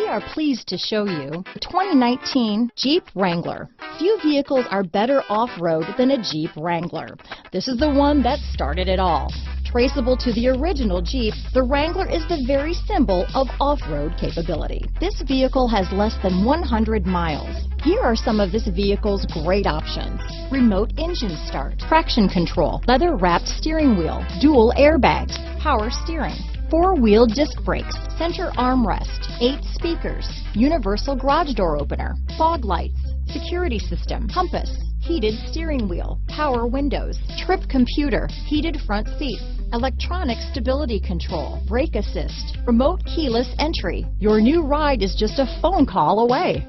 are pleased to show you the 2019 Jeep Wrangler. Few vehicles are better off-road than a Jeep Wrangler. This is the one that started it all. Traceable to the original Jeep, the Wrangler is the very symbol of off-road capability. This vehicle has less than 100 miles. Here are some of this vehicle's great options: remote engine start, traction control, leather-wrapped steering wheel, dual airbags, power steering, four-wheel disc brakes, center armrest, 8 speakers, universal garage door opener, fog lights, security system, compass, heated steering wheel, power windows, trip computer, heated front seats, electronic stability control, brake assist, remote keyless entry. Your new ride is just a phone call away.